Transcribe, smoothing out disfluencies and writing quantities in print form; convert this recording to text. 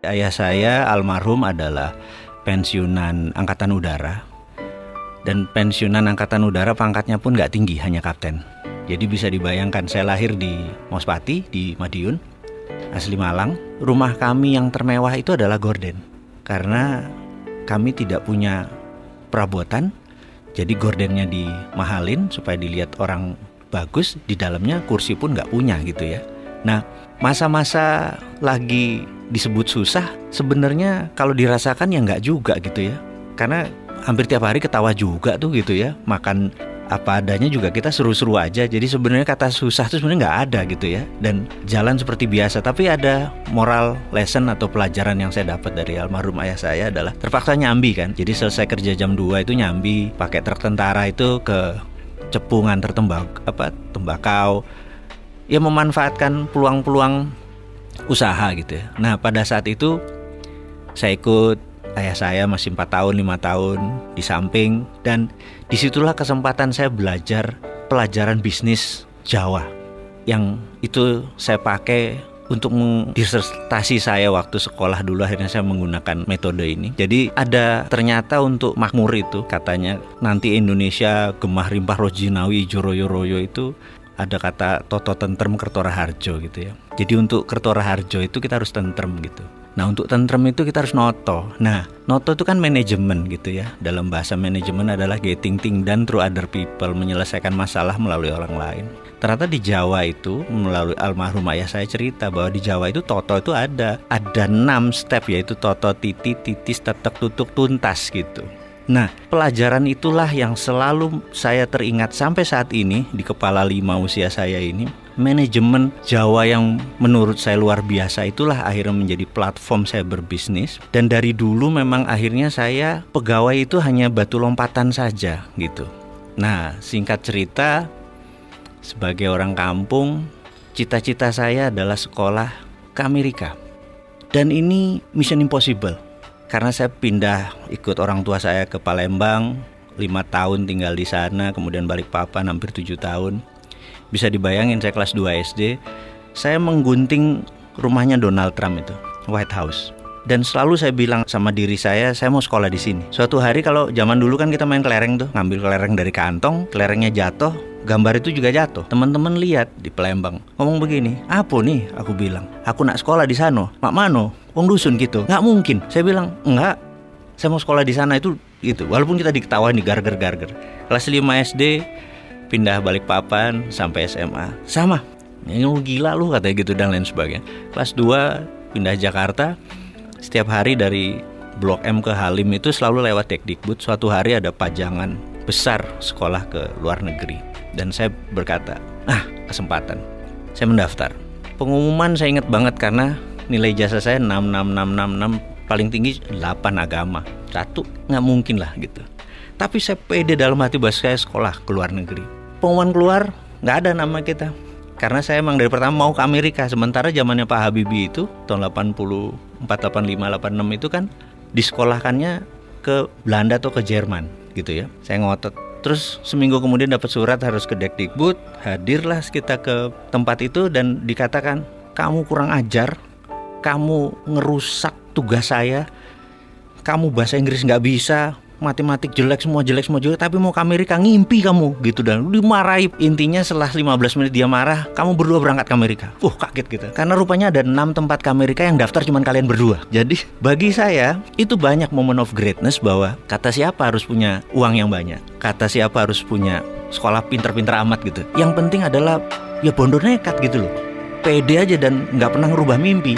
Ayah saya almarhum adalah pensiunan Angkatan Udara. Dan pensiunan Angkatan Udara pangkatnya pun gak tinggi, hanya kapten. Jadi bisa dibayangkan, saya lahir di Mospati, di Madiun, asli Malang. Rumah kami yang termewah itu adalah gorden. Karena kami tidak punya perabotan, jadi gordennya dimahalin supaya dilihat orang bagus. Di dalamnya kursi pun gak punya gitu ya. Nah, masa-masa lagi disebut susah, sebenarnya kalau dirasakan ya nggak juga gitu ya. Karena hampir tiap hari ketawa juga tuh gitu ya. Makan apa adanya juga kita seru-seru aja. Jadi sebenarnya kata susah itu sebenarnya nggak ada gitu ya. Dan jalan seperti biasa. Tapi ada moral lesson atau pelajaran yang saya dapat dari almarhum ayah saya adalah terpaksa nyambi kan. Jadi selesai kerja jam 2 itu nyambi pakai truk tentara itu ke Cepu nganter tembakau. Ya memanfaatkan peluang-peluang usaha gitu ya. Nah pada saat itu saya ikut ayah saya masih 4 tahun 5 tahun di samping. Dan disitulah kesempatan saya belajar pelajaran bisnis Jawa, yang itu saya pakai untuk disertasi saya waktu sekolah dulu. Akhirnya saya menggunakan metode ini. Jadi ada ternyata untuk makmur itu, katanya nanti Indonesia gemah rimpah rojinawi joroyo-royo itu ada kata toto tentrem kertora harjo gitu ya. Jadi untuk kertora harjo itu kita harus tentrem gitu. Nah untuk tentrem itu kita harus noto. Nah noto itu kan manajemen gitu ya. Dalam bahasa manajemen adalah getting things done through other people, menyelesaikan masalah melalui orang lain. Ternyata di Jawa itu, melalui almarhum ayah saya cerita bahwa di Jawa itu toto itu ada 6 step, yaitu toto, titi, titis, tetek, tutuk, tuntas gitu. Nah, pelajaran itulah yang selalu saya teringat sampai saat ini di kepala 5 usia saya ini. Manajemen Jawa yang menurut saya luar biasa itulah akhirnya menjadi platform saya berbisnis. Dan dari dulu memang akhirnya saya pegawai itu hanya batu lompatan saja gitu. Nah, singkat cerita, sebagai orang kampung, cita-cita saya adalah sekolah ke Amerika. Dan ini mission impossible. Karena saya pindah ikut orang tua saya ke Palembang, 5 tahun tinggal di sana, kemudian Balikpapan hampir 7 tahun. Bisa dibayangin saya kelas 2 SD, saya menggunting rumahnya Donald Trump itu, White House. Dan selalu saya bilang sama diri saya mau sekolah di sini. Suatu hari kalau zaman dulu kan kita main kelereng tuh, ngambil kelereng dari kantong, kelerengnya jatuh, gambar itu juga jatuh. Teman-teman lihat di Palembang, ngomong begini, apa nih? Aku bilang, aku nak sekolah di sana. Mak mano? Wong dusun gitu. Nggak mungkin. Saya bilang, enggak. Saya mau sekolah di sana itu gitu. Walaupun kita diketawain, digarger-garger. Kelas 5 SD pindah Balikpapan sampai SMA. Sama. Ini lu gila lu katanya gitu dan lain sebagainya. Kelas 2 pindah Jakarta. Setiap hari dari Blok M ke Halim itu selalu lewat Dekdikbud. Suatu hari ada pajangan besar sekolah ke luar negeri. Dan saya berkata, kesempatan. Saya mendaftar. Pengumuman saya ingat banget karena nilai ijazah saya 6, paling tinggi 8 agama. 1 nggak mungkin lah gitu. Tapi saya pede dalam hati bahwa saya sekolah ke luar negeri. Pengumuman keluar nggak ada nama kita. Karena saya emang dari pertama mau ke Amerika. Sementara zamannya Pak Habibie itu tahun 84, 85, 86 itu kan disekolahkannya ke Belanda atau ke Jerman gitu ya. Saya ngotot. Terus seminggu kemudian dapat surat harus ke Dekdikbud. Hadirlah kita ke tempat itu dan dikatakan, kamu kurang ajar, kamu ngerusak tugas saya, kamu bahasa Inggris nggak bisa, matematik jelek semua, tapi mau ke Amerika, ngimpi kamu gitu. Dan dimarahi. Intinya setelah 15 menit dia marah, kamu berdua berangkat ke Amerika. Kaget gitu. Karena rupanya ada 6 tempat ke Amerika yang daftar cuma kalian berdua. Jadi bagi saya itu banyak moment of greatness, bahwa kata siapa harus punya uang yang banyak, kata siapa harus punya sekolah pinter-pinter amat gitu. Yang penting adalah ya bondo nekat gitu loh. Pede aja dan nggak pernah ngerubah mimpi.